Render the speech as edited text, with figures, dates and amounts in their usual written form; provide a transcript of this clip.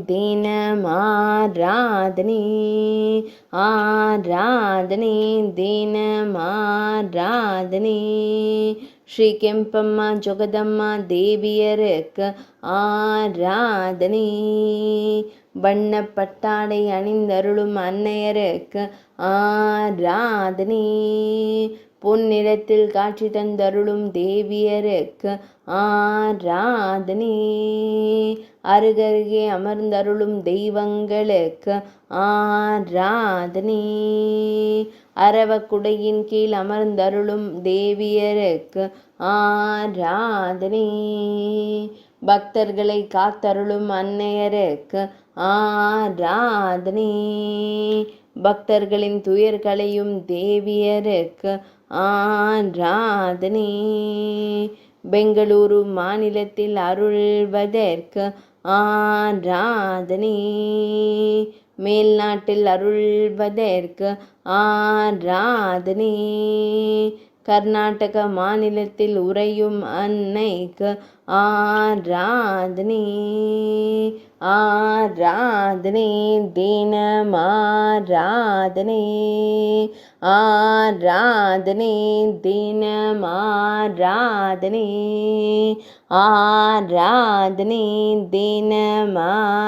தினமாராதனை ஆராதனை தினமாராதனை ஸ்ரீ கெம்பம்மா ஜொகதம்மா தேவியருக்கு ஆராதனை வண்ணப்பட்டாடை அணிந்தருளும் அன்னையருக்கு ஆராதனை பொன்னிறத்தில் காட்சி தந்தருளும் தேவியருக்கு ஆராதனை அருகருகே அமர்ந்தருளும் தெய்வங்களுக்கு ஆராதனை அரவக்குடையின் கீழ் அமர்ந்தருளும் தேவியருக்கு ஆராதனை பக்தர்களை காத்தருளும் அன்னையருக்கு ஆராதனை பக்தர்களின் துயர்களையும் தேவியருக்கு ஆராதனை பெங்களூரு மாநிலத்தில் அருள்வதற்கு ஆராதனை மேல்நாட்டில் அருள்வதற்கு ஆராதனை கர்நாடக மாநிலத்தில் உறையும் அன்னைக்கு ஆராதனை ஆராதனை தினமாராதனை ஆராதனை தினமாராதனை ஆராதனை தினமாராதனை